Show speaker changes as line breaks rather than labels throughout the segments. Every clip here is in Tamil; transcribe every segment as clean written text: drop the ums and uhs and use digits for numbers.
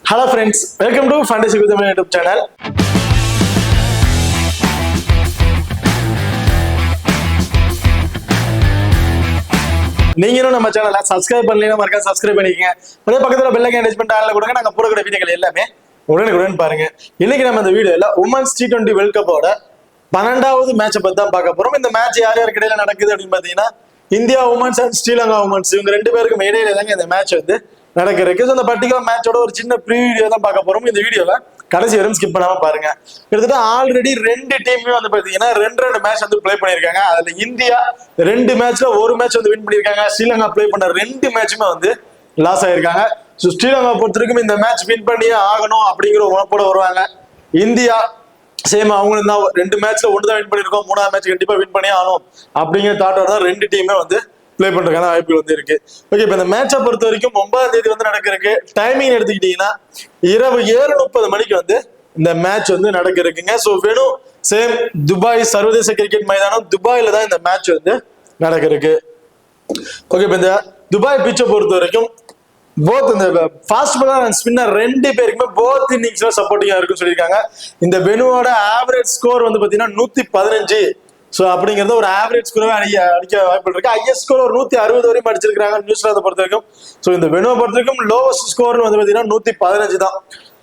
Hello friends, welcome to Fantasy with my YouTube channel. நீங்களும் நம்ம சேனலை சப்ஸ்கிரைப் பண்ணலைன்னா மறக்காம சப்ஸ்கிரைப் பண்ணிக்கங்க. அதே பக்கத்துல பெல் ஐகான் டச் பண்ணிட்டு ஆல்ல கொடுங்க. நாங்க போடுற வீடியோக்கள் எல்லாமே உடனுக்குடன் பாருங்க. இன்னைக்கு நம்ம இந்த வீடியோல உமன்ஸ் T20 வேர்ல்ட் கப்போட 12வது மேட்சை பத்தி தான் பார்க்க போறோம். இந்த மேட்ச் யார் யாருக்கு இடையில நடக்குது அப்படின்னு பாத்தீங்கன்னா India women's and Sri Lanka women's இவங்க ரெண்டு பேருக்கும் இடையில தாங்க இந்த மேட்ச் வந்து நடக்கிறதுக்கு. அந்த பர்டிகுலர் மேட்சோட ஒரு சின்ன ப்ரீவியூ தான் பார்க்க போறோம். இந்த வீடியோல கடைசி வரைக்கும் ஸ்கிப் பண்ணாம பாருங்க. கிட்டத்தட்ட ஆல்ரெடி ரெண்டு டீமுமே வந்து பாத்தீங்கன்னா ரெண்டு மேட்ச் வந்து பிளே பண்ணிருக்காங்க. அதுல இந்தியா ரெண்டு மேட்ச்ல ஒரு மேட்ச் வந்து வின் பண்ணிருக்காங்க. ஸ்ரீலங்கா பிளே பண்ண ரெண்டு மேட்சுமே வந்து லாஸ் ஆயிருக்காங்க. ஸோ ஸ்ரீலங்கா பொறுத்த வரைக்கும் இந்த மேட்ச் வின் பண்ணியே ஆகணும் அப்படிங்கிற உணப்போட வருவாங்க. இந்தியா சேம் அவங்களும் தான் ரெண்டு மேட்ச்ல ஒன்று தான் வின் பண்ணிருக்கோம், மூணாவது மேட்ச் கண்டிப்பா வின் பண்ணியே ஆகணும் அப்படிங்கிற தாட்டோட தான் ரெண்டு டீமே வந்து பிளே பண்றதுக்கான வாய்ப்புகள் வந்து இருக்கு. ஓகே, இப்போ இந்த மேட்சை பொறுத்த வரைக்கும் 9ஆம் தேதி வந்து நடக்கிறதுக்கு டைமிங் எடுத்துக்கிட்டீங்கன்னா இரவு 7:30 மணிக்கு வந்து இந்த மேட்ச் வந்து நடக்கிறதுக்குங்க. ஸோ வெறும் சேம் துபாய் சர்வதேச கிரிக்கெட் மைதானம் துபாயில தான் இந்த மேட்ச் வந்து நடக்கிறதுக்கு. ஓகே, இப்போ இந்த துபாய் பிச்சை பொறுத்த வரைக்கும் போத் இந்த ஃபாஸ்ட் பாலர் அண்ட் ஸ்பின்னர் ரெண்டு பேருக்குமே போத் இன்னிங்ஸ்ல சப்போர்ட்டிங்கா இருக்குன்னு சொல்லியிருக்காங்க. இந்த வெனுவோட ஆவரேஜ் ஸ்கோர் வந்து பாத்தீங்கன்னா 115. ஸோ அப்படிங்கிறது ஒரு ஆவரேஜ் ஸ்கோரவே அடிக்க வாய்ப்பு இருக்கு. ஹையஸ்ட் ஸ்கோர் ஒரு 160 வரையும் அடிச்சிருக்காங்க நியூசிலாந்தை பொறுத்த வரைக்கும். ஸோ இந்த வெனுவை பொறுத்த வரைக்கும் லோவஸ்ட் ஸ்கோர் வந்து பாத்தீங்கன்னா 115 தான்.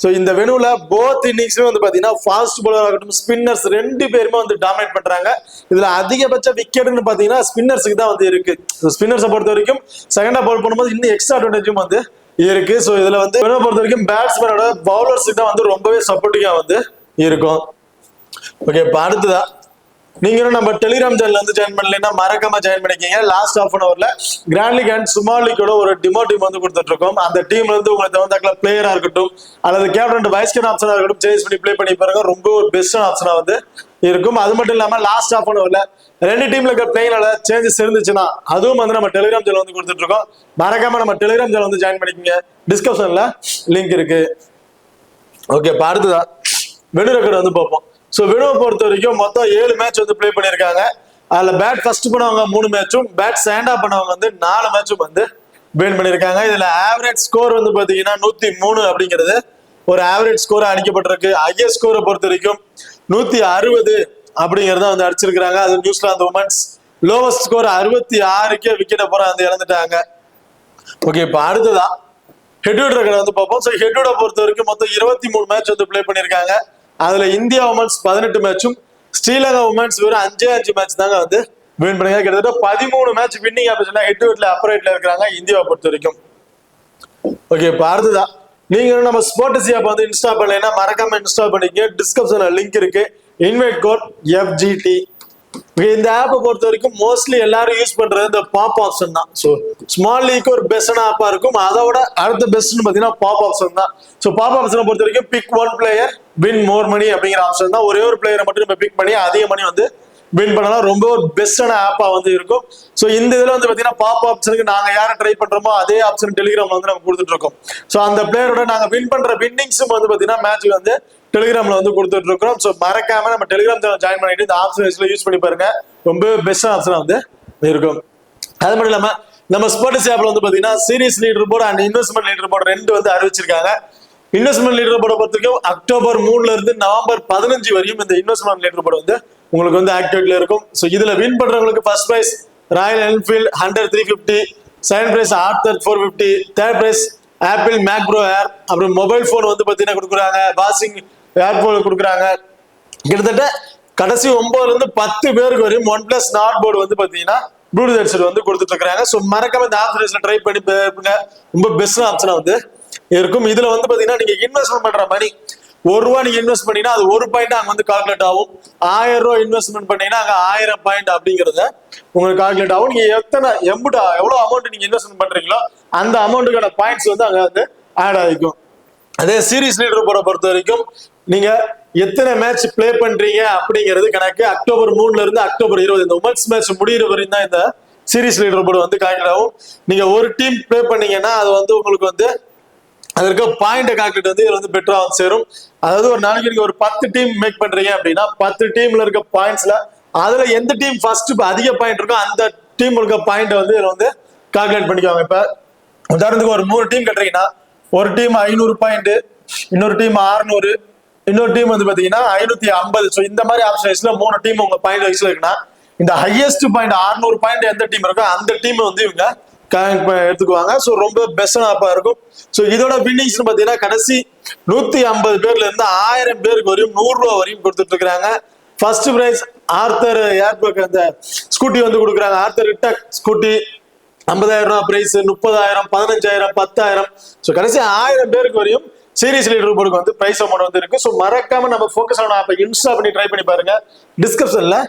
ஸோ இந்த வெனுல போத் இன்னிங்ஸ்லயும் வந்து பாத்தீங்கன்னா ஃபாஸ்ட் பாலர் ஆகட்டும் ஸ்பின்னர்ஸ் ரெண்டு பேருமே வந்து டாமினேட் பண்றாங்க. இதுல அதிகபட்ச விக்கெட்னு பாத்தீங்கன்னா ஸ்பின்னர்ஸுக்கு தான் வந்து இருக்கு. ஸ்பின்னர்ஸை பொறுத்த வரைக்கும் செகண்டா பால் பண்ணும்போது இன்னும் எக்ஸ்ட்ரா அட்வான்டேஜும் வந்து இருக்கு. ஸோ இதுல வந்து வெனுவை பொறுத்த வரைக்கும் பேட்ஸ்மேனோட பவுலர்ஸுக்கு தான் வந்து ரொம்பவே சப்போர்ட்டிங்கா வந்து இருக்கும். ஓகே, இப்போ அடுத்ததா நீங்களும் நம்ம டெலிகிராம் சேனல் வந்து ஜாயின் பண்ணலைன்னா மறக்காம ஜாயின் பண்ணிக்கீங்க. லாஸ்ட் ஹாஃப் அன் அவர்ல கிராண்ட் லீக் அண்ட் சுமால் லீக்கோட ஒரு டிமோ டீம் வந்து கொடுத்துட்டு இருக்கோம். அந்த டீம்ல இருந்து உங்களுக்கு தகுந்தாக்கல பிளேயரா இருக்கட்டும் அல்லது கேப்டன் வைஸ் கேப்டன் ஆப்ஷனா இருக்கட்டும் சேஞ்ச் பண்ணி பிளே பண்ணி பாருங்க. ரொம்ப ஒரு பெஸ்டான ஆப்ஷனா வந்து இருக்கும். அது மட்டும் இல்லாம லாஸ்ட் ஹாஃப் அன் அவர்ல ரெண்டு டீம்ல இருக்க பிளேயர்ல சேஞ்சஸ் இருந்துச்சுன்னா அதுவும் வந்து நம்ம டெலிகிராம் சேனல் வந்து கொடுத்துட்டு இருக்கோம். மறக்காம நம்ம டெலிகிராம் சேனல் வந்து ஜாயின் பண்ணிக்கீங்க. டிஸ்கிரிப்ஷன்ல லிங்க் இருக்கு. ஓகே, இப்போ அடுத்ததா வெனு ரெக்கார்டு வந்து பார்ப்போம். ஸோ வெனுவை பொறுத்த வரைக்கும் மொத்தம் 7 மேட்ச் வந்து பிளே பண்ணியிருக்காங்க. அதில் பேட் ஃபர்ஸ்ட் பண்ணவங்க 3 மேட்சும் பேட் ஸ்டாண்டா பண்ணவங்க வந்து 4 மேட்சும் வந்து வின் பண்ணியிருக்காங்க. இதில் ஆவரேஜ் ஸ்கோர் வந்து பார்த்தீங்கன்னா 103 அப்படிங்கிறது ஒரு ஆவரேஜ் ஸ்கோர் அடிக்கப்பட்டிருக்கு. ஹையஸ்ட் ஸ்கோரை பொறுத்த வரைக்கும் 160 அப்படிங்கிறத வந்து அடிச்சிருக்கிறாங்க. அது நியூசிலாந்து உமன்ஸ். லோவஸ்ட் ஸ்கோர் 66க்கே விக்கெட்டை போற வந்து இறந்துட்டாங்க. ஓகே, இப்போ அடுத்ததா ஹெட்வுட் ரெக்கார்டு வந்து பார்ப்போம். ஸோ ஹெட்வுட்டை பொறுத்த வரைக்கும் மொத்தம் 23 மேட்ச் வந்து பிளே பண்ணியிருக்காங்க. அதுல இந்தியா உமன்ஸ் 18 மேட்சும் ஸ்ரீலங்கா உமன்ஸ் வெறும் 5 மேட்ச் தாங்க வந்து வின் பண்ணி கிட்டத்தட்ட 13 மேட்ச் வின்னிங் ஆப்பர்ச்சுனிட்டி ஹெட்வுட்ல அப்ரைட்ல இருக்காங்க இந்தியாவை பொறுத்த வரைக்கும். ஓகே, இப்போ அடுத்ததா நீங்க நம்ம ஸ்போர்ட்ஸ் ஆப் வந்து இன்ஸ்டால் பண்ணலைன்னா மறக்காம இன்ஸ்டால் பண்ணிக்க. டிஸ்கிரிப்ஷன்ல லிங்க் இருக்கு. Invite code FGT. இந்த ஆப்பை பொறுத்த வரைக்கும் மோஸ்ட்லி எல்லாரும் யூஸ் பண்றது இந்த பாப் ஆப்ஷன் தான். ஸோ ஸ்மால் லீக் ஒரு பெஸ்டான ஆப்பா இருக்கும். அதோட அடுத்த பெஸ்ட்னு பாத்தீங்கன்னா பாப் ஆப்ஷன் தான். ஸோ பாப் ஆப்ஷனை பொறுத்த வரைக்கும் பிக் ஒன் பிளேயர் வின் மோர் மணி அப்படிங்கிற ஆப்ஷன் தான். ஒரே ஒரு பிளேயரை மட்டும் நம்ம பிக் பண்ணி அதிக மணி வந்து வின் பண்ணலாம். ரொம்ப ஒரு பெஸ்டான ஆப்பா வந்து இருக்கும். ஸோ இந்த இதுல வந்து பாத்தீங்கன்னா பாப் ஆப்ஷனுக்கு நாங்க யாரை ட்ரை பண்றோமோ அதே ஆப்ஷன் டெலிகிராம்ல வந்து நம்ம கொடுத்துட்டு இருக்கோம். ஸோ அந்த பிளேயரோட நாங்க வின் பண்ற வின்னிங்ஸும் வந்து பாத்தீங்கன்னா மேட்ச் வந்து டெலிகிராம்ல வந்து கொடுத்துட்டு இருக்கோம். ஸோ மறக்காம நம்ம டெலிகிராம் சேனல் ஜாயின் பண்ணிட்டு இந்த ஆப்ஷன் யூஸ் பண்ணி பாருங்க. ரொம்ப பெஸ்டான ஆப்ஷனா வந்து இருக்கும். அது மட்டும் இல்லாம நம்ம ஸ்போர்ட்ஸ் ஆப்ல வந்து பாத்தீங்கன்னா series leader board and investment leader board ரெண்டு வந்து அறிவிச்சிருக்காங்க. இன்வெஸ்ட்மெண்ட் லீடர் போர்டை பொறுத்த வரைக்கும் அக்டோபர் 3ல இருந்து நவம்பர் 15 வரையும் இந்த இன்வெஸ்ட்மெண்ட் லீடர் போர்டு வந்து உங்களுக்கு வந்து ஆக்டிவேட்ல இருக்கும். ஸோ இதுல வின் பண்றவங்களுக்கு first prize royal Enfield hunter 350, second prize Ather 450, third prize Apple Mac Pro Air, அப்புறம் மொபைல் போன் வந்து பாத்தீங்கன்னா கொடுக்குறாங்க, வாஷிங் ஏர்போர்ட் கொடுக்குறாங்க. கிட்டத்தட்ட கடைசி 9ல இருந்து 10 பேருக்கு வரையும் OnePlus நாட் போர்டு வந்து பாத்தீங்கன்னா ப்ளூடூத் ஹெட்செட் வந்து கொடுத்துட்டு இருக்காங்க. ஸோ மறக்காம இந்த ஆப்ஷன்ஸ்ல ட்ரை பண்ணி பாருங்க. ரொம்ப பெஸ்ட் ஆப்ஷனா வந்து இருக்கும். இதுல வந்து பாத்தீங்கன்னா நீங்க இன்வெஸ்ட்மெண்ட் பண்ற மணி ₹1 நீங்க இன்வெஸ்ட் பண்ணீங்கன்னா அது 1 பாயிண்ட் அங்க வந்து கால்குலேட் ஆகும். ₹1000 இன்வெஸ்ட்மெண்ட் பண்ணீங்கன்னா அங்க 1000 பாயிண்ட் அப்படிங்கறத உங்களுக்கு கால்குலேட் ஆகும். நீங்க எவ்வளவு அமௌண்ட் நீங்க இன்வெஸ்ட்மெண்ட் பண்றீங்களோ அந்த அமௌண்ட்டுக்கான பாயிண்ட்ஸ் வந்து அங்க வந்து ஆட் ஆகிக்கும். அதே சீரிஸ் லீடர் போர்டை பொறுத்த வரைக்கும் நீங்க எத்தனை மேட்ச் பிளே பண்றீங்க அப்படிங்கிறது கணக்கு. அக்டோபர் 3ல இருந்து அக்டோபர் 20 இந்த உமன்ஸ் மேட்ச் முடிகிற வரையும் தான் இந்த சீரிஸ் லீடர் போர்டு வந்து கால்குலேட் ஆகும். நீங்க ஒரு டீம் பிளே பண்ணீங்கன்னா அது வந்து உங்களுக்கு வந்து அதற்கு பாயிண்ட் கால்குலேட் வந்து இதுல வந்து பெட்டரா வந்து சேரும். அதாவது ஒரு நாளைக்கு நீங்க ஒரு 10 டீம் மேக் பண்றீங்க அப்படின்னா 10 டீம்ல இருக்க பாயிண்ட்ஸ்ல அதுல எந்த டீம் ஃபர்ஸ்ட் அதிக பாயிண்ட் இருக்கோ அந்த டீம் இருக்க பாயிண்ட் வந்து இதுல வந்து கால்குலேட் பண்ணிக்குவாங்க. இப்ப உதாரணத்துக்கு ஒரு 3 டீம் கட்டுறீங்கன்னா ஒரு டீம் 500 பாயிண்ட், இன்னொரு டீம் 600, இன்னொரு டீம் வந்து பாத்தீங்கன்னா 550. ஸோ இந்த மாதிரி ஆப்ஷன் வைஸ்ல 3 டீம் உங்க பாயிண்ட் வைஸ்ல இருக்குன்னா இந்த ஹையஸ்ட் பாயிண்ட் 600 பாயிண்ட் எந்த டீம் இருக்கோ அந்த டீம் வந்து இவங்க எடுத்துக்குவாங்க. ஸோ ரொம்ப பெஸ்டான ஆப்பா இருக்கும். ஸோ இதோட வின்னிங்ஸ் பாத்தீங்கன்னா கடைசி 150 பேர்ல இருந்து 1000 பேருக்கு வரையும் 100 ரூபா வரையும் கொடுத்துட்டு இருக்காங்க. ஃபர்ஸ்ட் பிரைஸ் ஆர்த்தர் ஏர்பேக் அந்த ஸ்கூட்டி வந்து கொடுக்குறாங்க. ஆர்த்தர் ரிட்டக் ஸ்கூட்டி 50,000 ரூபாய் பிரைஸ், 30,000, 15,000, 10,000. ஸோ கடைசி 1000 பேருக்கு வரையும் சீரிஸ் லீடர் போர்டுக்கு வந்து பிரைஸ் அமௌண்ட் வந்து இருக்கு. ஸோ மறக்காம நம்ம ஃபோக்கஸ் ஆன ஆப்பை இன்ஸ்டால் பண்ணி ட்ரை பண்ணி பாருங்க. டிஸ்கிரிப்ஷன்ல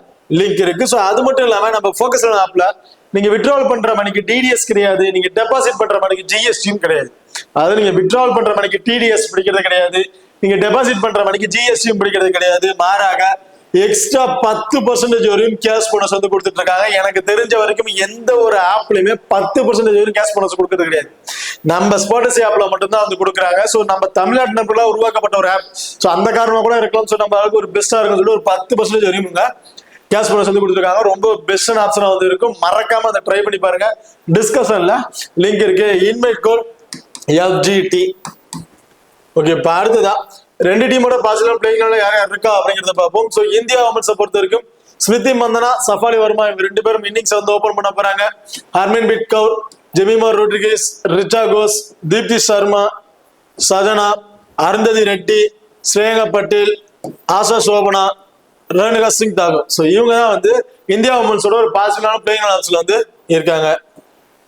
லிங்க் இருக்கு. ஸோ அது மட்டும் இல்லாம நம்ம ஃபோக்கஸ் ஆன ஆப்ல நீங்க வித்ட்ராவல் பண்ற மணிக்கு டிடிஎஸ் கிடையாது, நீங்க டெபாசிட் பண்ற மணிக்கு ஜிஎஸ்டியும் கிடையாது. அதாவது நீங்க வித்ட்ராவல் பண்ற மணிக்கு டிடிஎஸ் பிடிக்கிறது கிடையாது, நீங்க டெபாசிட் பண்ற மணிக்கு ஜிஎஸ்டியும் பிடிக்கிறது கிடையாது. மாறாக எக்ஸ்ட்ரா 10% வரையும் கேஷ் போனஸ் வந்து கொடுத்துட்டு இருக்காங்க. எனக்கு தெரிஞ்ச வரைக்கும் எந்த ஒரு ஆப்லயுமே 10% வரையும் கேஷ் போனஸ் கொடுக்கறது கிடையாது. நம்ம ஸ்பாட்டசி ஆப்ல மட்டும்தான் வந்து கொடுக்குறாங்க. ஸோ நம்ம தமிழ்நாட்டு நம்பர்ல உருவாக்கப்பட்ட ஒரு ஆப். ஸோ அந்த காரணமா கூட இருக்கலாம். ஸோ நம்ம அதுக்கு ஒரு பெஸ்டா இருக்குன்னு சொல்லி ஒரு 10% வரையும் கேஷ் போனஸ் வந்து கொடுத்துருக்காங்க. ரொம்ப பெஸ்டான ஆப்ஷனா வந்து இருக்கும். மறக்காம அதை ட்ரை பண்ணி பாருங்க. டிஸ்கஷன்ல லிங்க் இருக்கு. Invite code FGT. ஓகே, இப்ப அடுத்ததா 2 டீமோட பாசிட்டிவ் பிளேயிங்ல யார் யார் இருக்கா அப்படிங்கறத பார்ப்போம். ஸோ இந்தியா உமன்ஸை பொறுத்த வரைக்கும் ஸ்மிருதி மந்தனா, சஃபாலி வர்மா இவங்க 2 பேரும் இன்னிங்ஸ் வந்து ஓபன் பண்ண போறாங்க. ஹர்மன்பிரீத் கவுர், ஜெமிமா ரோட்ரிகஸ், ரிச்சா கோஸ், தீப்தி சர்மா, சஜனா, அருந்ததி ரெட்டி, ஸ்ரேயா பட்டேல், ஆஷா சோபனா, ரேணுகா சிங் தாகூர். ஸோ இவங்க தான் வந்து இந்தியா உமன்ஸோட ஒரு பாசிட்டிவான பிளேயிங் ஆப்ஷன்ல வந்து இருக்காங்க.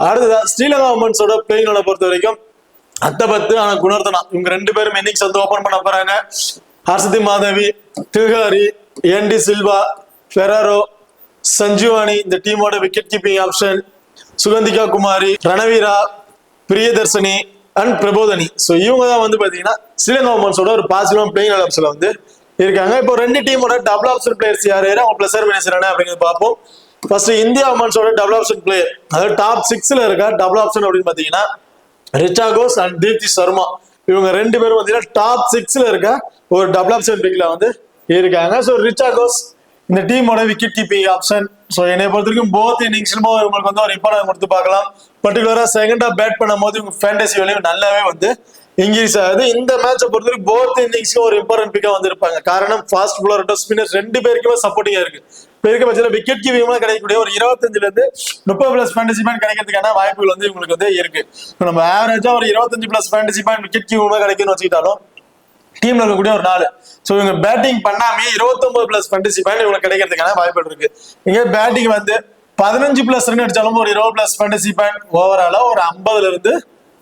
அடுத்ததா ஸ்ரீலங்கா உமன்ஸோட பிளேயிங் பொறுத்த வரைக்கும் அத்தபத்து ஆனா குணர்தனா இவங்க 2 பேரும் இன்னிங்ஸ் வந்து ஓபன் பண்ண போறாங்க. ஹர்ஷதி மாதவி, தில்ஹாரி, என்டி சில்வா, ஃபெராரோ, சஞ்சுவானி இந்த டீமோட wicket keeping option, Sugandika Kumari, Ranaweera, Priyadarshini and Prabodhani. So இவங்க தான் வந்து பாத்தீங்கன்னா ஸ்ரீலங்கா உமன்ஸோட ஒரு பாசிட்டிவான பிளேயிங் ஆப்ஷன்ல வந்து இருக்காங்க. இப்போ 2 டீமோட டபுள் ஆப்ஷன் பிளேயர்ஸ் யார் யாரு அவங்க பிளஸ் என்ன அப்படிங்கிறது பார்ப்போம். ஃபர்ஸ்ட் இந்தியா உமன்ஸோட டபுள் ஆப்ஷன் பிளேயர், அதாவது டாப் 6ல இருக்க டபுள் ஆப்ஷன் அப்படின்னு பாத்தீங்கன்னா ரிச்சா கோஸ் அண்ட் தீப்தி சர்மா. இவங்க 2 பேரும் பாத்தீங்கன்னா டாப் 6ல இருக்க ஒரு டபுள் ஆப்ஷன் பிக்ல வந்து இருக்காங்க. ஸோ ரிச்சா கோஸ் இந்த டீமோட விக்கெட் கீப்பிங் ஆப்ஷன். ஸோ என்னை பொறுத்த வரைக்கும் போத் இன்னிங்ஸ்லுமே இவங்களுக்கு வந்து ஒரு இம்பார்ட்டன் கொடுத்து பார்க்கலாம். பர்டிகுலரா செகண்டா பேட் பண்ணும் போது இவங்க ஃபேண்டசி வேலையும் நல்லாவே வந்து இன்க்ரீஸ் ஆகுது. இந்த மேட்சை பொறுத்த வரைக்கும் போத் இன்னிங்ஸ்க்கும் ஒரு இம்பார்ட்டன்ட் பிக்கா வந்து இருப்பாங்க. காரணம் ஃபாஸ்ட் பவுலர் ஸ்பின்னர்ஸ் 2 பேருக்குமே சப்போர்ட்டிங்கா இருக்கு. இப்போ இருக்க பட்சத்தில் விக்கெட் கீப்பிங் கிடைக்கக்கூடிய ஒரு 25ல இருந்து 30+ ஃபேண்டசி பாயிண்ட் கிடைக்கிறதுக்கான வாய்ப்புகள் வந்து இவங்களுக்கு வந்து இருக்கு. நம்ம ஆவரேஜா ஒரு 25+ ஃபேண்டசி பாயிண்ட் விக்கெட் கீப்பிங் கிடைக்குன்னு வச்சுக்கிட்டாலும் டீம்ல இருக்கக்கூடிய ஒரு 4. ஸோ இவங்க பேட்டிங் பண்ணாமே 29+ ஃபேண்டசி பாயிண்ட் இவங்களுக்கு கிடைக்கிறதுக்கான வாய்ப்புகள் இருக்கு. இங்க பேட்டிங் வந்து 15+ ரன் அடிச்சாலும் ஒரு 20+ ஃபேண்டசி பாயிண்ட், ஓவராலா ஒரு 50ல இருந்து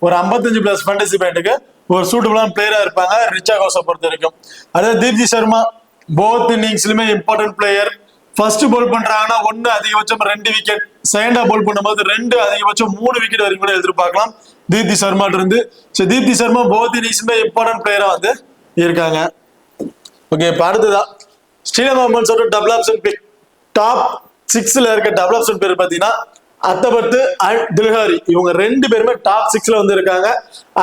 ஒரு 55+ ஃபேண்டசி பாயிண்ட்டுக்கு ஒரு சூட்டபிளான பிளேயரா இருப்பாங்க ரிச்சா கோஸை பொறுத்த வரைக்கும். அதாவது தீப்தி சர்மா போத் இன்னிங்ஸ்லுமே இம்பார்ட்டன்ட் பிளேயர். ஃபர்ஸ்ட் போல் பண்றாங்கன்னா 1 அதிகபட்சம் 2 விக்கெட், செகண்டா போல் பண்ணும்போது 2 அதிகபட்சம் 3 விக்கெட் வரைக்கும் கூட எதிர்பார்க்கலாம் தீப்தி சர்மா இருந்து. ஸோ தீப்தி சர்மா போத் இன்னிங்ஸ்லுமே இம்பார்ட்டன்ட் பிளேயரா வந்து இருக்காங்க. ஓகே, இப்போ அடுத்ததா ஸ்ரீலங்கா உமன்ஸோட டபுள் ஆப்ஷன் பிக் டாப் 6ல இருக்க டபுள் ஆப்ஷன் பேர் பாத்தீங்கன்னா அத்தபத்து அண்ட் தில்ஹாரி. இவங்க 2 பேருமே டாப் 6ல வந்து இருக்காங்க.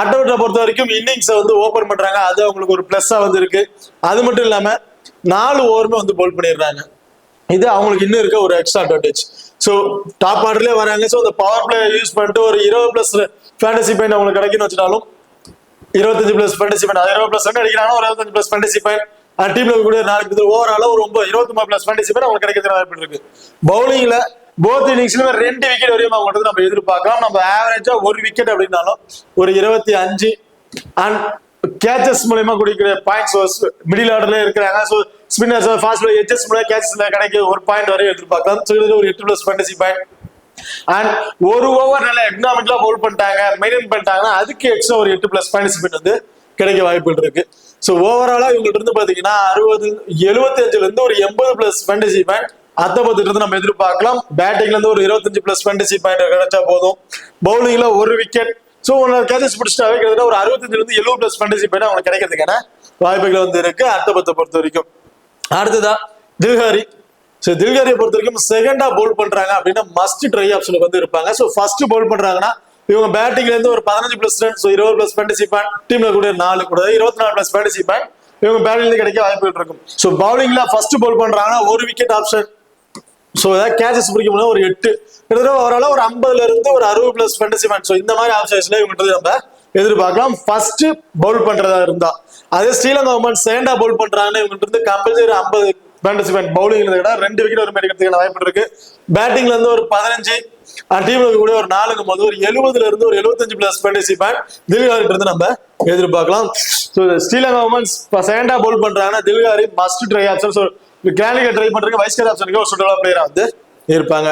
அட்டபத்தை பொறுத்த வரைக்கும் இன்னிங்ஸை வந்து ஓபன் பண்றாங்க, அது அவங்களுக்கு ஒரு பிளஸ்ஸா வந்து இருக்கு. அது மட்டும் இல்லாம 4 ஓவருமே வந்து போல் பண்ணிடுறாங்க. இது அவங்களுக்கு இன்னும் இருக்க ஒரு எக்ஸ்ட்ரா அட்வான்டேஜ். ஸோ டாப் ஆர்டர்லயே வராங்க. ஸோ அந்த பவர் பிளே யூஸ் பண்ணிட்டு ஒரு 20+ ஃபேண்டசி பாயிண்ட் அவங்களுக்கு கிடைக்குன்னு வச்சுட்டாலும் 25+ ஃபேண்டசி பாயிண்ட் 20+ ரன் அடிக்கிறாங்க, ஒரு 25+ ஃபேண்டசி பாயிண்ட் டீம்ல இருக்கக்கூடிய 4 ஓவரால ஒரு 23+ ஃபேண்டசி பாயிண்ட் அவங்களுக்கு கிடைக்கிறது வாய்ப்பு இருக்கு. பவுலிங்ல போத் இன்னிங்ஸ்லுமே 2 விக்கெட் வரையும் அவங்க நம்ம எதிர்பார்க்கலாம். நம்ம ஆவரேஜா 1 விக்கெட் அப்படின்னாலும் ஒரு 25 அண்ட் கேச்சஸ் மூலமா குடிக்கிற பாயிண்ட்ஸ் மிடில் ஆர்டர்ல இருக்கிறாங்க. So spinners fast bowler edges மூலம் கேச்சஸ்ல கிடைக்க ஒரு பாயிண்ட் வரையும் எதிர்பார்க்கலாம். ஸோ இது ஒரு 8+ ஃபேண்டசி பாயிண்ட் அண்ட் ஒரு ஓவர் நல்ல எக்கனாமிக்கலா பவுல் பண்ணிட்டாங்க, மெயின்டைன் பண்ணிட்டாங்கன்னா அதுக்கு எக்ஸ்ட்ரா ஒரு 8+ ஃபேண்டசி பாயிண்ட் வந்து கிடைக்க வாய்ப்புகள் இருக்கு. ஸோ ஓவராலா இவங்கள்ட்ட இருந்து பாத்தீங்கன்னா 75ல இருந்து ஒரு 80+ ஃபேண்டசி பாயிண்ட் அத்தபத்துல இருந்து நம்ம எதிர்பார்க்கலாம். பேட்டிங்ல இருந்து ஒரு 25+ ஃபேண்டசி பாயிண்ட் கிடைச்சா போதும். பவுலிங்ல 1 விக்கெட், ஸோ கேச்சஸ் பிடிச்சிட்டாவே கிட்டத்தட்ட ஒரு 65ல இருந்து 70+ ஃபேண்டசி பாயிண்ட் அவங்களுக்கு கிடைக்கிறதுக்கான வாய்ப்புகள் வந்து இருக்கு அத்தபத்தை பொறுத்த வரைக்கும். அடுத்ததா தில்ஹாரி. ஸோ தில்ஹாரியை பொறுத்த வரைக்கும் செகண்டா போல் பண்றாங்க அப்படின்னா மஸ்ட் ட்ரை ஆப்ஷனுக்கு வந்து இருப்பாங்க. ஸோ ஃபர்ஸ்ட் போல் பண்றாங்கன்னா இவங்க பேட்டிங்ல இருந்து ஒரு 15+ ரன், ஸோ 20+ ஃபேண்டசி பாயிண்ட், டீம்ல கூட 4 கூட 24+ ஃபேண்டசி பாயிண்ட் இவங்க பேட்டிங்ல இருந்து கிடைக்க வாய்ப்புகள் இருக்கும். ஸோ பவுலிங்ல ஃபர்ஸ்ட் போல் பண்றாங்கன்னா 1 விக்கெட் ஆப்ஷன், ஸோ ஏதாவது கேச்சஸ் பிடிக்க முடியும் ஒரு 8, கிட்டத்தட்ட ஓவரால ஒரு 50ல இருந்து ஒரு 60+ ஃபேண்டசி பாயிண்ட். ஸோ இந்த மாதிரி ஆப்ஷன்ஸ்ல இவங்க நம்ம எதிர்பார்க்கலாம் ஃபர்ஸ்ட் பவுல் பண்றதா இருந்தா. அதே ஸ்ரீலங்கா உமன்ஸ் செகண்டா பவுல் பண்றாங்கன்னு இவங்க இருந்து கம்பல்சரி 50 பார்ட்டிசிபென்ட் பவுலிங்ல விட 2 விக்கெட் ஒரு எடுக்கிறதுக்கான வாய்ப்பு இருக்கு. பேட்டிங்ல இருந்து ஒரு 15 டீம்ல கூட ஒரு 4ங்கும் போது ஒரு 70ல இருந்து ஒரு 75 பிளஸ் பார்ட்டிசிபென்ட் தில்காரிட்ட இருந்து நம்ம எதிர்பார்க்கலாம். ஸ்ரீலங்கா உமன்ஸ் செகண்டா பவுல் பண்றாங்கன்னா தில்காரி மஸ்ட் ட்ரை ஆப்ஷன். கிராண்டிகா ட்ரை பண்றதுக்கு வைஸ் கேர் ஆப்ஷனுக்கு ஒரு சுற்றுலா பிளேயரா வந்து இருப்பாங்க.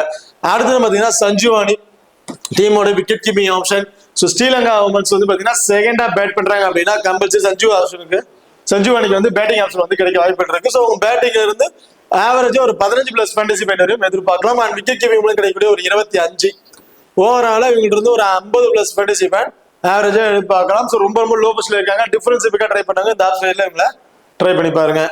அடுத்தது பாத்தீங்கன்னா சஞ்சுவானி டீமோட wicket keeping option. Sri Lanka women's வந்து பாத்தீங்கன்னா செகண்டா பேட் பண்றாங்க அப்படின்னா கம்பல்சரி சஞ்சுவானிக்கு வந்து பேட்டிங் ஆப்ஷன் வந்து கிடைக்க வாய்ப்பு இருக்கு. ஸோ உங்க பேட்டிங்ல இருந்து ஆவரேஜா ஒரு 15 பிளஸ் ஃபேண்டசி பாயிண்ட் வரையும் எதிர்பார்க்கலாம். அண்ட் விக்கெட் கீப்பிங் மூலம் கிடைக்கக்கூடிய ஒரு 25 ஓவராலா இவங்க இருந்து ஒரு 50 பிளஸ் ஃபேண்டசி பாயிண்ட் ஆவரேஜா எதிர்பார்க்கலாம். ஸோ ரொம்ப ரொம்ப லோ பஸ்ல இருக்காங்க. டிஃபரன்ஸ் பிக்கா ட்ரை பண்ணாங்க. இந்த ஆப்ஷன்ல இவங்களை ட்ரை பண்ணி பாருங்க.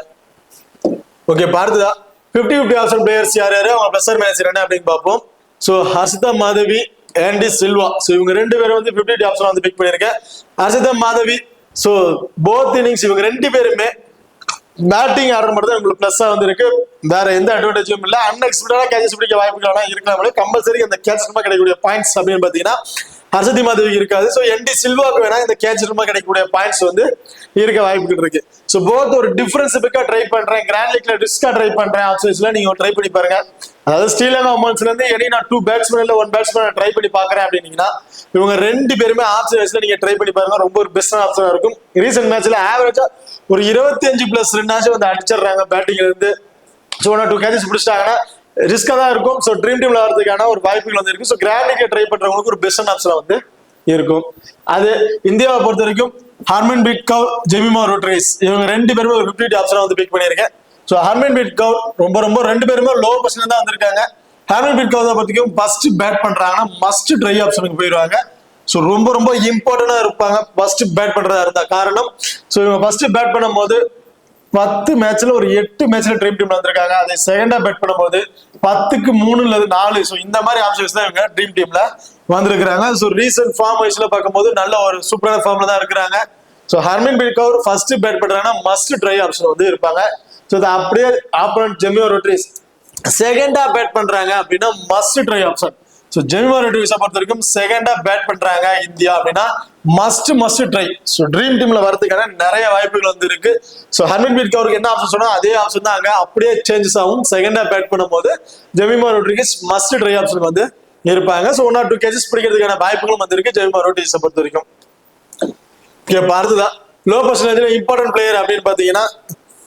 ஓகே, பார்த்ததா 50-50 ஆப்ஷன் பிளேயர்ஸ் யார் யாரு, அவங்க பிளஸ் மைனஸ் என்ன அப்படின்னு பார்ப்போம். ஸோ ஹர்ஷிதா மாதவி ஆண்டி சில்வா, ஸோ இவங்க 2 பேரும் வந்து 50 ஆப்ஷன் வந்து பிக் பண்ணியிருக்கேன். Harshitha Madavi so both innings இவங்க 2 பேருமே பேட்டிங் ஆர்டர் மட்டும் தான் உங்களுக்கு பிளஸ்ஸா வந்து இருக்கு. வேற எந்த அட்வான்டேஜும் இல்லை. அன்எக்ஸ்பெக்டடா கேட்சஸ் பிடிக்க வாய்ப்புகள் இருக்கலாம். கம்பல்சரி அந்த கேட்சஸ் கிடைக்கக்கூடிய பாயிண்ட்ஸ் அப்படின்னு பாத்தீங்கன்னா ஹர்ஷதி மாதவி இருக்காது. ஸோ என்டி சில்வாக்கு வேணா இந்த கேட்சஸ் கிடைக்கக்கூடிய பாயிண்ட்ஸ் வந்து இருக்க வாய்ப்புகள் இருக்கு. ஸோ போத் ஒரு டிஃபரன்ஸ் பிக்கா ட்ரை பண்றேன், கிராண்ட் லீக்ல ரிஸ்கா ட்ரை பண்றேன் ஆப்ஷன்ஸ்ல நீங்க ட்ரை பண்ணி பாருங்க. அதாவது ஸ்ரீலங்கா உமன்ஸ்ல இருந்து எனி நான் 2 பேட்ஸ்மேன் இல்ல 1 பேட்ஸ்மேன் ட்ரை பண்ணி பாக்குறேன் அப்படின்னீங்கன்னா இவங்க 2 பேருமே ஆப்ஷன்ஸ்ல நீங்க ட்ரை பண்ணி பாருங்க. ரொம்ப ஒரு பெஸ்டான ஆப்ஷனா இருக்கும். ரீசெண்ட் மேட்ச்ல ஆவரேஜா ஒரு 25 பிளஸ் 2 வந்து அடிச்சிடுறாங்க பேட்டிங்ல இருந்து. ஸோ 2 கேட்சஸ் பிடிச்சிட்டாங்கன்னா ரிஸ்கா தான் இருக்கும். ஸோ ட்ரீம் டீம்ல வரதுக்கான ஒரு வாய்ப்புகள் வந்து இருக்கு. ஸோ கிராண்ட் லீக்ல ட்ரை பண்றவங்களுக்கு ஒரு பெஸ்டான ஆப்ஷனா வந்து இருக்கும். அது இந்தியாவை பொறுத்த வரைக்கும் ஹர்மன்பிரீத் கவுர், ஜெமிமா ரோட்ரிக்ஸ் இவங்க 2 பேருமே ஒரு 50 ஆப்ஷனா வந்து பிக் பண்ணியிருக்கேன். ஸோ ஹர்மன்பிரீத் கவுர் ரொம்ப 2 பேருமே லோ பொசிஷன்ல தான் வந்திருக்காங்க. ஹர்மன்பிரீத் கவுர் பொறுத்தவரைக்கும் ஃபர்ஸ்ட் பேட் பண்றாங்கன்னா மஸ்ட் ட்ரை ஆப்ஷனுக்கு போயிடுவாங்க. ஸோ ரொம்ப இம்பார்ட்டண்டா இருப்பாங்க ஃபர்ஸ்ட் பேட் பண்றதா இருந்தா. காரணம் ஸோ இவங்க ஃபர்ஸ்ட் பேட் பண்ணும்போது 10 மேட்ச்ல ஒரு 8 மேட்ச்ல ட்ரீம் டீம்ல வந்திருக்காங்க. அதை செகண்டா பேட் பண்ணும்போது 10க்கு 3 அல்லது 4. ஸோ இந்த மாதிரி ஆப்ஷன்ஸ் தான் இவங்க ட்ரீம் டீம்ல வந்திருக்காங்க. ஸோ ரீசெண்ட் ஃபார்ம் வைஸ்ல பார்க்கும்போது நல்ல ஒரு சூப்பரான ஃபார்ம்ல தான் இருக்கிறாங்க. So Harmanpreet Kaur first bat பண்றாங்கன்னா மஸ்ட் ட்ரை ஆப்ஷன் வந்து இருப்பாங்க. ஸோ இது அப்படியே ஆப்போனன்ட் ஜெமிமா ரோட்ரிக்ஸ் செகண்டா பேட் பண்றாங்க அப்படின்னா must try option. So Jemimah ரோட்ரிக்ஸை பொறுத்த வரைக்கும் செகண்டா பேட் பண்றாங்க இந்தியா அப்படின்னா மஸ்ட் ட்ரை. ஸோ ட்ரீம் டீம்ல வரதுக்கான நிறைய வாய்ப்புகள் வந்து இருக்கு. ஸோ ஹர்மன்பிரீத் கவுருக்கு என்ன ஆப்ஷன் சொன்னா அதே ஆப்ஷன் தான் அங்க அப்படியே சேஞ்சஸ் ஆகும். செகண்டா பேட் பண்ணும்போது Jemimah Rodrigues must try option வந்து இருப்பாங்க. ஸோ 1 or 2 கேச்சஸ் பிடிக்கிறதுக்கான வாய்ப்புகளும் வந்து இருக்கு ஜெமிமா ரோட்ரிக்ஸை பொறுத்த வரைக்கும். அடுத்ததான் லோ பர்சன்டேஜ்ல இம்பார்ட்டன்ட் பிளேயர் அப்படின்னு பாத்தீங்கன்னா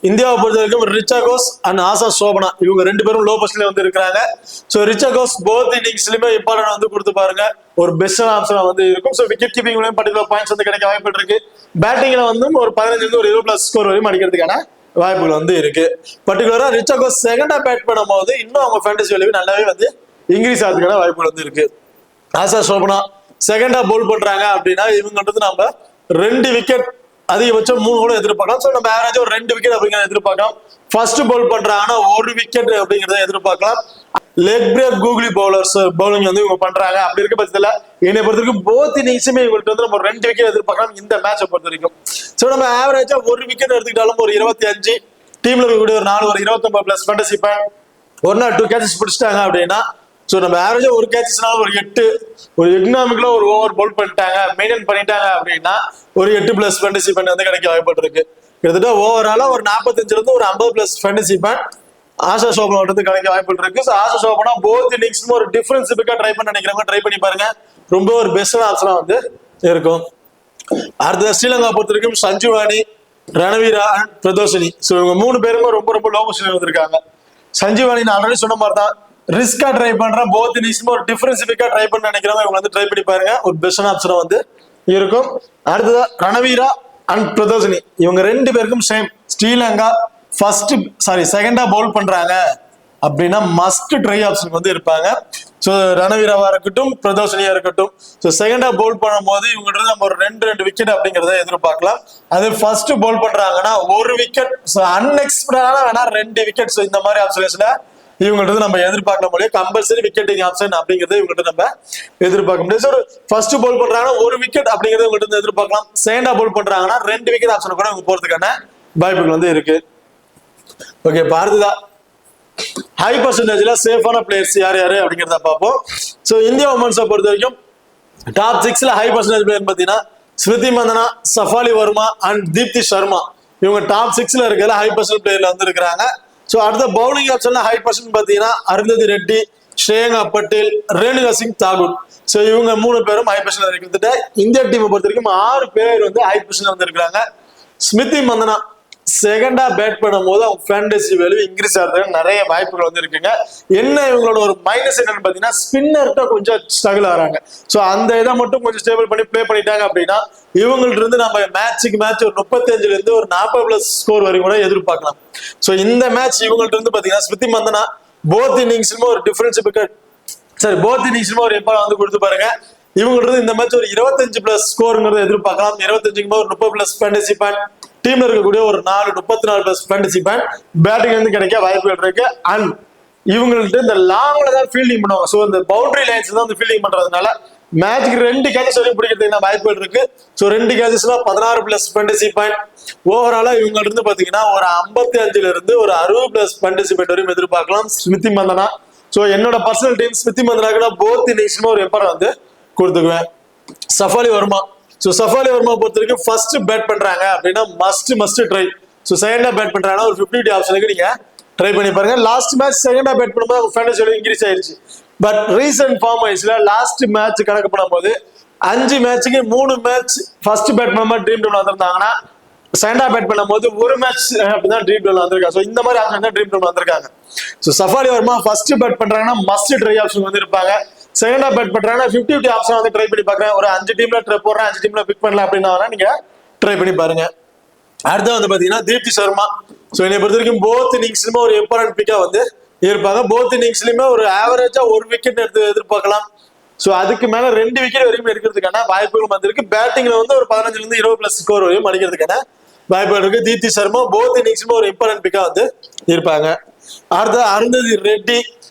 இந்தியாவை பொறுத்த வரைக்கும் ரிச்சா கோஸ் அண்ட் ஆசா சோபனா இவங்க 2 பேரும் லோ பர்சன்ட்ல வந்து இருக்காங்க. ஸோ ரிச்சா கோஸ் போத் இன்னிங்ஸ்லயுமே இம்பார்ட்டன்ட் வந்து கொடுத்து பாருங்க, ஒரு பெஸ்டான ஆப்ஷனா வந்து இருக்கும். ஸோ விக்கெட் கீப்பிங்லயும் பர்டிகுலர் பாயிண்ட்ஸ் வந்து கிடைக்க வாய்ப்பு இருக்கு. பேட்டிங்ல வந்து ஒரு 15 ஒரு 20 பிளஸ் ஸ்கோர் வரையும் அடிக்கிறதுக்கான வாய்ப்புகள் வந்து இருக்கு. பர்டிகுலரா ரிச்சா கோஸ் செகண்டா பேட் பண்ணும்போது இன்னும் அவங்க ஃபேண்டசி வேல்யூ நல்லாவே வந்து இன்க்ரீஸ் ஆகிறதுக்கான வாய்ப்புகள் வந்து இருக்கு. ஆசா சோபனா செகண்டா பவுல் பண்றாங்க அப்படின்னா இவங்கன்றது நம்ம 2 விக்கெட் அதிகபட்சம் 3 கூட எதிர்பார்க்கலாம். ஸோ நம்ம ஆவரேஜா ஒரு 2 விக்கெட் அப்படிங்கிறத எதிர்பார்க்கலாம். ஃபர்ஸ்ட் பவுல் பண்றாங்கன்னா 1 விக்கெட் அப்படிங்கிறத எதிர்பார்க்கலாம். Leg break googly bowlers bowling வந்து இவங்க பண்றாங்க. அப்படி இருக்க பட்சத்துல என்னை பொறுத்த வரைக்கும் போத் இன்னிங்ஸுமே இவங்கள்ட்ட வந்து நம்ம 2 விக்கெட் எதிர்பார்க்கலாம் இந்த மேட்சை பொறுத்த வரைக்கும். ஸோ நம்ம ஆவரேஜா 1 விக்கெட் எடுத்துக்கிட்டாலும் ஒரு 25 டீம்ல இருக்கக்கூடிய ஒரு 4 ஒரு 29 plus fantasy point 1 or 2 catches பிடிச்சிட்டாங்க அப்படின்னா ஸோ நம்ம ஆவரேஜா ஒரு கேச்சஸ்னால ஒரு 8 ஒரு எக்கனாமிக்ல ஒரு ஓவர் பவுல் பண்ணிட்டாங்க மெயின்டைன் பண்ணிட்டாங்க அப்படின்னா ஒரு 8 பிளஸ் ஃபேண்டசி பாயிண்ட் வந்து கிடைக்க வாய்ப்பு இருக்கு. கிட்டத்தட்ட ஓவராலா ஒரு 45 இருந்து ஒரு 50 plus fantasy point Asha Sobhana வந்து கிடைக்க வாய்ப்பு இருக்கு. ஸோ ஆஷா சோபனா போத் இன்னிங்ஸ்ல ஒரு டிஃபரன்ஸ் பிக்கா ட்ரை பண்ண நினைக்கிறவங்க ட்ரை பண்ணி பாருங்க. ரொம்ப ஒரு பெஸ்டான ஆப்ஷனா வந்து இருக்கும். அடுத்த ஸ்ரீலங்கா பொறுத்த வரைக்கும் சஞ்சுவானி, ரணவீரா அண்ட் பிரதோஷினி ஸோ இவங்க 3 பேருமே ரொம்ப லோ பொசிஷன் வந்திருக்காங்க. சஞ்சுவானி நான் ஆல்ரெடி சொன்ன மாதிரி தான் ரிஸ்கா ட்ரை பண்றேன். போத் இன்னிங்ஸ்ல ஒரு டிஃபரன்ஸ் பிக்கா ட்ரை பண்ண நினைக்கிறவங்க இவங்க வந்து ட்ரை பண்ணி பாருங்க, ஒரு பெஸ்டான ஆப்ஷனா வந்து இருக்கும். அடுத்ததா ரணவீரா அண்ட் பிரதோஷினி இவங்க 2 பேருக்கும் சேம் ஸ்ரீலங்கா செகண்டா பவுல் பண்றாங்க அப்படின்னா மஸ்ட் ட்ரை ஆப்ஷன் வந்து இருப்பாங்க. ஸோ ரணவீராவா இருக்கட்டும் பிரதோஷினியா இருக்கட்டும் ஸோ செகண்டா பவுல் பண்ணும்போது இவங்க நம்ம ஒரு 2 விக்கெட் அப்படிங்கிறத எதிர்பார்க்கலாம். அது ஃபர்ஸ்ட் பவுல் பண்றாங்கன்னா 1 விக்கெட். ஸோ அன்எக்ஸ்பெக்டடான வேணா 2 விக்கெட். ஸோ இந்த மாதிரி ஆப்ஷன்ஸ்ல இவங்கள்ட்ட நம்ம எதிர்பார்க்க முடியும். கம்பல்சரி விக்கெட்டிங் ஆப்ஷன் அப்படிங்கறது இவங்கள்ட்ட நம்ம எதிர்பார்க்க முடியும். ஸோ ஃபர்ஸ்ட் பவுல் பண்றாங்கன்னா 1 விக்கெட் அப்படிங்கறது இவங்கள்ட்ட எதிர்பார்க்கலாம். செகண்டா பவுல் பண்றாங்கன்னா 2 விக்கெட் ஆப்ஷன் கூட இவங்க போறதுக்கான வாய்ப்புகள் வந்து இருக்கு. ஓகே, அடுத்ததா ஹை பர்சன்டேஜ்ல சேஃபான பிளேயர்ஸ் யார் யாரு அப்படிங்கிறத பார்ப்போம். ஸோ இந்தியா உமன்ஸை பொறுத்த வரைக்கும் டாப் 6ல ஹை பர்சன்டேஜ் பிளேயர் பார்த்தீங்கன்னா ஸ்மிருதி மந்தனா, சஃபாலி வர்மா அண்ட் தீப்தி சர்மா இவங்க டாப் 6ல இருக்கிற ஹை பர்சன்ட் பிளேயர்ல வந்து இருக்கிறாங்க. ஸோ அடுத்த பவுலிங் ஆப்ஷன்ல ஹை பர்சன்ட் பார்த்தீங்கன்னா அருந்ததி ரெட்டி, ஸ்ரேயா பட்டேல், ரேணுகா சிங் தாகூர். ஸோ இவங்க 3 பேரும் ஹை பர்சன்ட் இருக்கிறது. இந்திய டீமை பொறுத்த வரைக்கும் 6 பேர் வந்து ஹை பர்சன்ட் வந்து இருக்கிறாங்க. ஸ்மிருதி மந்தனா செகண்டா பேட் பண்ணும்போது அவங்க ஃபேண்டசி வேல்யூ இன்க்ரீஸ் ஆகிறதுக்கு நிறைய வாய்ப்புகள் வந்து இருக்குங்க. என்ன இவங்களோட ஒரு மைனஸ் என்னன்னு பாத்தீங்கன்னா ஸ்பின்னர்கிட்ட கொஞ்சம் ஸ்ட்ரகிள் ஆகிறாங்க. ஸோ அந்த இதை மட்டும் கொஞ்சம் ஸ்டேபிள் பண்ணி பிளே பண்ணிட்டாங்க அப்படின்னா இவங்கள்ட்ட இருந்து நம்ம மேட்சுக்கு மேட்ச் ஒரு 35ல இருந்து ஒரு 40+ ஸ்கோர் வரைக்கும் கூட எதிர்பார்க்கலாம். ஸோ இந்த மேட்ச் இவங்கள்ட்ட இருந்து பாத்தீங்கன்னா ஸ்மிருதி மந்தனா போத் இன்னிங்ஸ்லுமே ஒரு டிஃபரன்ஸ் விக்கெட் போத் இன்னிங்ஸ்லுமே ஒரு எப்பாளம் வந்து கொடுத்து பாருங்க. இவங்கள்ட்ட இந்த மேட்ச் ஒரு 25+ ஸ்கோருங்கிறத எதிர்பார்க்கலாம். 25க்கு ஒரு 30+ ஃபேண்டசி பாயிண்ட், டீம்ல இருக்கக்கூடிய ஒரு 34+ ஃபேண்டசி பாயிண்ட் பேட்டிங் வந்து கிடைக்க வாய்ப்புகள் இருக்கு. அண்ட் இவங்கள்ட்ட இந்த லாங்ல தான் ஃபீல்டிங் பண்ணுவாங்க. ஸோ இந்த பவுண்டரி லைன்ஸ் தான் வந்து ஃபீல்டிங் பண்றதுனால மேட்ச்க்கு 2 கேட்சஸ் வரைக்கும் பிடிக்கிறதுக்கு வாய்ப்புகள் இருக்கு. So 2 கேட்சஸ்ல 16+ fantasy point. ஓவராலா இவங்கள்ட்ட இருந்து பாத்தீங்கன்னா ஒரு 55ல இருந்து ஒரு 60+ ஃபேண்டசி பாயிண்ட் வரையும் எதிர்பார்க்கலாம் ஸ்மிருதி மந்தனா. ஸோ என்னோட personal team Smriti Mandhana both இன்னிங்ஸ்ல ஒரு எப்பாரம் வந்து கொடுத்துக்குவேன். சஃபாலி வர்மா. ஸோ சஃபாலி வர்மா பொறுத்த வரைக்கும் ஃபர்ஸ்ட் பேட் பண்றாங்க அப்படின்னா மஸ்ட் ட்ரை. ஸோ செகண்டா பேட் பண்றாங்கன்னா ஒரு 50 ஆப்ஷனுக்கு நீங்க ட்ரை பண்ணி பாருங்க. லாஸ்ட் மேட்ச் செகண்டா பேட் பண்ணும்போது அவங்க ஃபேண்டசி வேல்யூ இன்க்ரீஸ் ஆயிருச்சு. பட் ரீசன்ட் ஃபார்ம் வைஸ்ல லாஸ்ட் மேட்ச் கணக்கு பண்ணும்போது 5 மேட்சுக்கு 3 மேட்ச் ஃபர்ஸ்ட் பேட் பண்ணும்போது ட்ரீம் டீம்ல வந்திருந்தாங்கன்னா செகண்டா பேட் பண்ணும்போது ஒரு மேட்ச் அப்படிதான் ட்ரீம் டீம்ல வந்திருக்காங்க. ஸோ இந்த மாதிரி ஆப்ஷன் தான் ட்ரீம் டீம்ல வந்திருக்காங்க. So Shafali Verma first bat பண்றாங்கன்னா மஸ்ட் ட்ரை ஆப்ஷன் வந்து இருப்பாங்க. செகண்டா பேட் பண்றாங்கன்னா 50 ஆப்ஷன் வந்து ட்ரை பண்ணி பாக்குறேன். ஒரு 5 டீம்ல ட்ரை போடுறேன், 5 டீம்ல பிக் பண்ணலாம் அப்படின்னா நீங்க ட்ரை பண்ணி பாருங்க. அடுத்து வந்து பாத்தீங்கன்னா தீப்தி சர்மா. ஸோ என்னை பொறுத்த வரைக்கும் போத் இன்னிங்ஸ்லுமே ஒரு இம்பார்ட்டன்ட் பிக்கா வந்து இருப்பாங்க. போத் இன்னிங்ஸ்லயுமே ஒரு ஆவரேஜா ஒரு விக்கெட் எடுத்து எதிர்பார்க்கலாம். ஸோ அதுக்கு மேல 2 விக்கெட் வரைக்கும் எடுக்கிறதுக்கான வாய்ப்புகள் வந்திருக்கு. பேட்டிங்ல வந்து ஒரு 15ல இருந்து 20+ ஸ்கோர் வரையும் அடிக்கிறதுக்கான வாய்ப்புகள் இருக்கு. தீப்தி சர்மா போத் இன்னிங்ஸ்லுமே ஒரு இம்பார்ட்டன்ட் பிக்கா வந்து இருப்பாங்க. அடுத்து அருந்ததி ரெட்டி.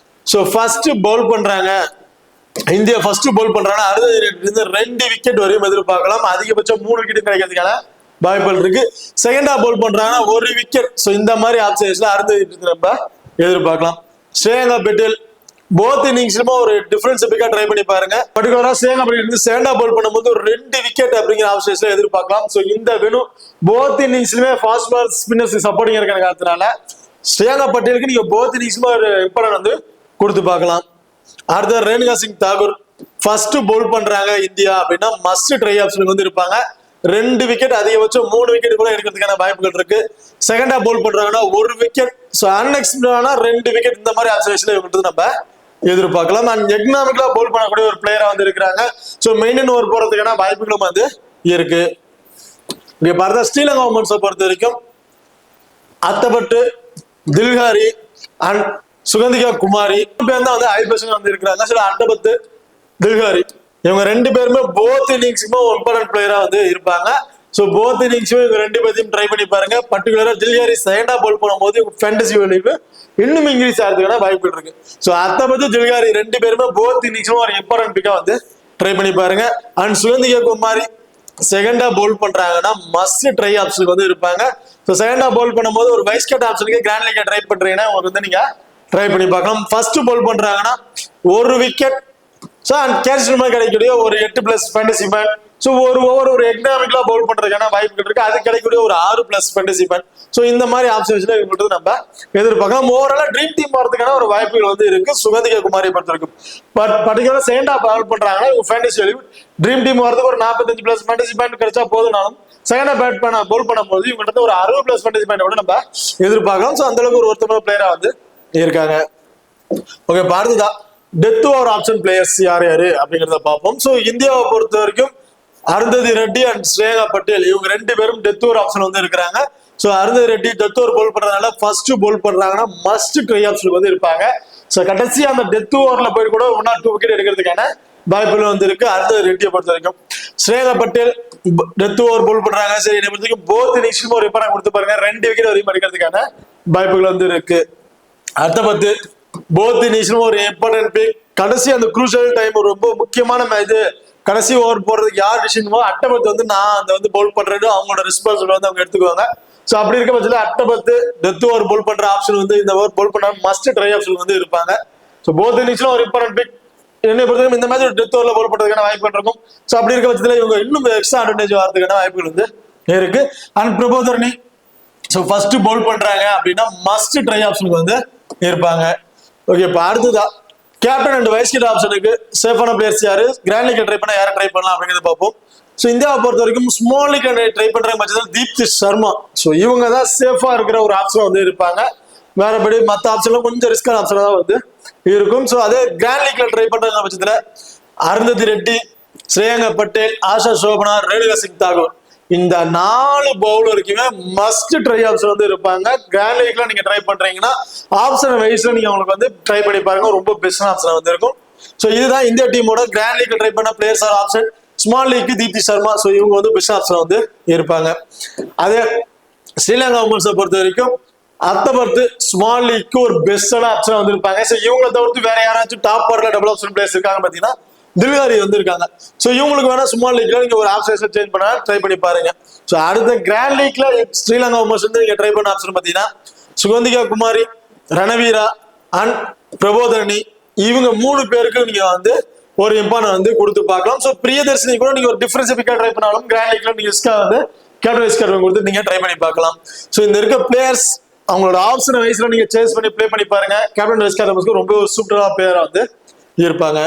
ஸோ ஃபர்ஸ்ட் பவுல் பண்றாங்க, இந்தியா ஃபர்ஸ்ட் பவுல் பண்றாங்க. 2 விக்கெட் வரையும் எதிர்பார்க்கலாம். அதிகபட்சம் 3 விக்கெட் கிடைக்கிறதுக்கான வாய்ப்புகள் இருக்கு. செகண்டா பவுல் பண்றாங்கன்னா 1 விக்கெட். ஸோ இந்த மாதிரி ஆப்ஷன்ஸ்ல நம்ம எதிர்பார்க்கலாம். ஸ்ரேயா பட்டேல் போத் இன்னிங்ஸ்லுமே ஒரு டிஃபரன்ஸ் பிக்கா ட்ரை பண்ணி பாருங்க. பர்டிகுலரா ஸ்ரேயா பட்டேல் செகண்டா பவுல் பண்ணும்போது ஒரு 2 விக்கெட் அப்படிங்கிற ஆப்ஷன்ஸ்ல எதிர்பார்க்கலாம். ஸோ இந்த வெனும் போத் இன்னிங்ஸ்லுமே ஃபாஸ்ட் பால் ஸ்பின்னர்ஸ் சப்போர்ட்டிங் இருக்கிற காரணத்தினால ஸ்ரேயா பட்டேலுக்கு நீங்க போத் இன்னிங்ஸ்லுமே ஒரு இம்பார்ட்டன்ட் வந்து கொடுத்து பார்க்கலாம். அடுத்த ரேணுகா சிங் தாகூர் ஃபர்ஸ்ட் பவுல் பண்றாங்க இந்தியா அப்படின்னா மஸ்ட் ட்ரை ஆப்ஷனுக்கு வந்து இருப்பாங்க. 2 விக்கெட் அதிகபட்சம் 3 விக்கெட் கூட எடுக்கிறதுக்கான வாய்ப்புகள் இருக்கு. செகண்டா பவுல் பண்றாங்கன்னா 1 விக்கெட். ஸோ அன்எக்ஸ்பெக்டடான 2 விக்கெட் இந்த மாதிரி ஆப்ஷன்ஸ்ல இவங்க நம்ம எதிர்பார்க்கலாம். அண்ட் எக்கனாமிக்கலா பவுல் பண்ணக்கூடிய ஒரு பிளேயரா வந்து இருக்கிறாங்க. ஸோ மெயின் ஓவர் போறதுக்கான வாய்ப்புகளும் வந்து இருக்கு. இங்க பார்த்தா ஸ்ரீலங்கா உமன்ஸை பொறுத்த வரைக்கும் அத்தப்பட்டு, தில்ஹாரி அண்ட் சுகந்திகா குமாரி பேர் தான் வந்து ஹை பர்சன்ட் வந்து இருக்கிறாங்க. சில அட்டபத்து, தில்ஹாரி இவங்க 2 பேருமே போத் இன்னிங்ஸுமே இம்பார்ட்டன்ட் பிளேயரா வந்து இருப்பாங்க. ஸோ போத் இன்னிங்ஸுமே இவங்க 2 பேரையும் ட்ரை பண்ணி பாருங்க. பர்டிகுலரா தில்ஹாரி செகண்டா பவுல் பண்ணும்போது ஃபேண்டசி வேல்யூ இன்னும் இன்க்ரீஸ் ஆகிறதுக்கான வாய்ப்புகள் இருக்கு. ஸோ அத்தப்பத்து, தில்ஹாரி 2 பேருமே போத் இன்னிங்ஸுமே ஒரு இம்பார்ட்டன்ட் பிக்கா வந்து ட்ரை பண்ணி பாருங்க. அண்ட் சுகந்திகா குமாரி செகண்டா பவுல் பண்றாங்கன்னா மஸ்ட் ட்ரை ஆப்ஷனுக்கு வந்து இருப்பாங்க. ஸோ செகண்டா பவுல் பண்ணும்போது ஒரு வைஸ் கட் ஆப்ஷனுக்கு கிராண்ட் லீக் ட்ரை பண்றீங்கன்னா உங்களுக்கு வந்து நீங்க ட்ரை பண்ணி பார்க்கலாம். ஃபர்ஸ்ட் பவுல் பண்றாங்கன்னா 1 விக்கெட். ஸோ அண்ட் கேட்ச் கிடைக்கக்கூடிய ஒரு 8+ ஃபேண்டசி பாயிண்ட். ஸோ ஒரு ஓவர் ஒரு எக்கனாமிக்கலா பவுல் பண்றதுக்கான வாய்ப்புகள் இருக்கு. அது கிடைக்கக்கூடிய ஒரு 6+ ஃபேண்டசி பாயிண்ட். ஸோ இந்த மாதிரி ஆப்ஷன்ஸ்ல இவங்களுக்கு நம்ம எதிர்பார்க்கலாம். ஓவராலா ட்ரீம் டீம் வரதுக்கான ஒரு வாய்ப்புகள் வந்து இருக்கு சுகந்திகா குமாரி பொறுத்த வரைக்கும். பட் பர்டிகுலரா செகண்டா பவுல் பண்றாங்கன்னா இவங்க ஃபேண்டசி வேல்யூ ட்ரீம் டீம் வரதுக்கு ஒரு 45+ ஃபேண்டசி பாயிண்ட் கிடைச்சா போதுனாலும் செகண்டா பேட் பண்ண பவுல் பண்ணும்போது இவங்கள்ட்ட ஒரு 60+ ஃபேண்டசி பாயிண்ட் கூட நம்ம எதிர்பார்க்கலாம். ஸோ அந்த அளவுக்கு ஒரு ஒருத்தர் பிளேயரா வந்து இருக்காங்க. ஓகே, பாரதிதா டெத் ஓவர் ஆப்ஷன் பிளேயர்ஸ் யார் யாரு அப்படிங்கிறத பார்ப்போம். ஸோ இந்தியாவை பொறுத்த வரைக்கும் அருந்ததி ரெட்டி அண்ட் ஸ்ரேயா பட்டேல் இவங்க 2 பேரும் டெத் ஓவர் ஆப்ஷன் வந்து இருக்கிறாங்க. So Arundhati Reddy death over bowl பண்றதுனால ஃபர்ஸ்ட் பவுல் பண்றாங்கன்னா மஸ்ட் ட்ரை ஆப்ஷனுக்கு வந்து இருப்பாங்க. ஸோ கடைசி அந்த டெத் ஓவர்ல போய் கூட 1 or 2 விக்கெட் எடுக்கிறதுக்கான வாய்ப்புகள் வந்து இருக்கு அருந்ததி ரெட்டியை பொறுத்த வரைக்கும். ஸ்ரேயா பட்டேல் டெத் ஓவர் பவுல் பண்றாங்க. சரி, என்னை பொறுத்த வரைக்கும் போத் இன்னிங்ஸ்லும் ஒரு ரிப்பேர் கொடுத்து பாருங்க. 2 விக்கெட் வரைக்கும் எடுக்கிறதுக்கான வாய்ப்புகள் வந்து இருக்கு. அடுத்த 10 போத் இன்னிங்ஸ்லும் ஒரு இம்பார்ட்டன்ட் பிக். கடைசி அந்த குரூஷியல் டைம் ரொம்ப முக்கியமான மேட்ச், கடைசி ஓவர் போடுறதுக்கு யார் டிசிஷனுமோ அட்டபத்து வந்து நான் அந்த வந்து பவுல் பண்றது அவங்களோட ரெஸ்பான்சிபிலிட்டி வந்து அவங்க எடுத்துக்குவாங்க. ஸோ அப்படி இருக்க பட்சத்தில் அட்டபத்து டெத் ஓவர் பவுல் பண்ற ஆப்ஷன் வந்து இந்த ஓவர் பவுல் பண்ண மஸ்ட் ட்ரை ஆப்ஷன் வந்து இருப்பாங்க. ஸோ போத் இன்னிங்ஸ்லும் ஒரு இம்பார்ட்டன்ட் பிக். என்னை பொறுத்தவரைக்கும் இந்த மாதிரி டெத் ஓவர்ல போல் பண்றதுக்கான வாய்ப்புகள் இருக்கும். ஸோ அப்படி இருக்க பட்சத்துல இவங்க இன்னும் எக்ஸ்ட்ரா அட்வான்டேஜ் வரதுக்கான வாய்ப்புகள் வந்து இருக்கு. அண்ட் பிரபோதரணி ஸோ ஃபர்ஸ்ட் பவுல் பண்றாங்க அப்படின்னா மஸ்ட் ட்ரை ஆப்ஷனுக்கு வந்து இருப்பாங்க. ஓகே, இப்போ அடுத்ததா கேப்டன் அண்ட் வைஸ் கேப்டன் ஆப்ஷனுக்கு சேஃபான பிளேயர்ஸ் யாரு, கிராண்ட் லீக் ட்ரை பண்ணா யாரை ட்ரை பண்ணலாம் அப்படிங்கிறத பார்ப்போம். ஸோ இந்தியாவை பொறுத்த வரைக்கும் ஸ்மால் லீக் ட்ரை பண்ற பட்சத்தில் தீப்தி சர்மா, ஸோ இவங்க தான் சேஃபா இருக்கிற ஒரு ஆப்ஷன் வந்து இருப்பாங்க. வேறபடி மற்ற ஆப்ஷன்ல கொஞ்சம் ரிஸ்கான ஆப்ஷன் தான் வந்து இருக்கும். ஸோ அதே கிராண்ட் லீக்ல ட்ரை பண்ற பட்சத்தில் அருந்ததி ரெட்டி, ஸ்ரேயங்கா பட்டேல், ஆஷா சோபனா, ரேணுகா சிங் தாகூர் இந்த 4 பவுலருக்குமே மஸ்ட் ட்ரை ஆப்ஷன் வந்து இருப்பாங்க. கிராண்ட் லீக்ல நீங்க ட்ரை பண்றீங்கன்னா ஆப்ஷன் வைஸ்ல நீங்க உங்களுக்கு வந்து ட்ரை பண்ணி பாருங்க, ரொம்ப பெஸ்டான ஆப்ஷன் வந்து இருக்கும். ஸோ இதுதான் இந்தியா டீமோட கிராண்ட் லீக்ல ட்ரை பண்ண players are option. Small league Deepti Sharma, so இவங்க வந்து பெஸ்ட் ஆப்ஷன் வந்து இருப்பாங்க. அதே ஸ்ரீலங்கா உமன்ஸை பொறுத்த வரைக்கும் அத்தபர்த்து ஸ்மால் லீக்கு ஒரு பெஸ்டான ஆப்ஷன் வந்து இருப்பாங்க. ஸோ இவங்களை தவிர்த்து வேற யாராச்சும் டாப் ஆர்டர்ல டபுள் ஆப்ஷன் பிளேயர்ஸ் இருக்காங்க பாத்தீங்கன்னா தில்காரி வந்து இருக்காங்க. ஸோ இவங்களுக்கு வேணா ஸ்மால் லீக்ல நீங்க ஒரு ஆப்ஷன் சேஞ்ச் பண்ண ட்ரை பண்ணி பாருங்க. ஸோ அடுத்த கிராண்ட் லீக்ல ஸ்ரீலங்கா உமன்ஸ் வந்து நீங்க ட்ரை பண்ண ஆப்ஷன் பாத்தீங்கன்னா சுகந்திகா குமாரி, ரணவீரா அண்ட் பிரபோதரணி, இவங்க 3 பேருக்கு நீங்க வந்து ஒரு இம்பார்ட்டன் வந்து கொடுத்து பார்க்கலாம். ஸோ பிரியதர்ஷினி கூட நீங்க ஒரு டிஃபரன்ஸ் பிக்கா ட்ரை பண்ணாலும் கிராண்ட் லீக்ல நீங்க வந்து கேப்டன் வைஸ் கேப்டன் கொடுத்து நீங்க ட்ரை பண்ணி பார்க்கலாம். ஸோ இந்த இருக்க பிளேயர்ஸ் அவங்களோட ஆப்ஷன் வைஸ்ல நீங்க சேஸ் பண்ணி ப்ளே பண்ணி பாருங்க. கேப்டன் வைஸ் கேப்டனுக்கு ரொம்ப ஒரு சூப்பரான பிளேயரா வந்து இருப்பாங்க.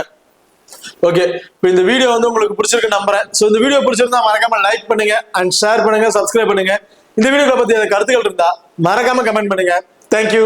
ஓகே, இப்போ இந்த வீடியோ வந்து உங்களுக்கு பிடிச்சிருக்கு நம்புறேன். ஸோ இந்த வீடியோ பிடிச்சிருந்தா மறக்காம லைக் பண்ணுங்க அண்ட் ஷேர் பண்ணுங்க, சப்ஸ்கிரைப் பண்ணுங்க. இந்த வீடியோவை பத்தி கருத்துக்கள் இருந்தா மறக்காம கமெண்ட் பண்ணுங்க. தேங்க்யூ.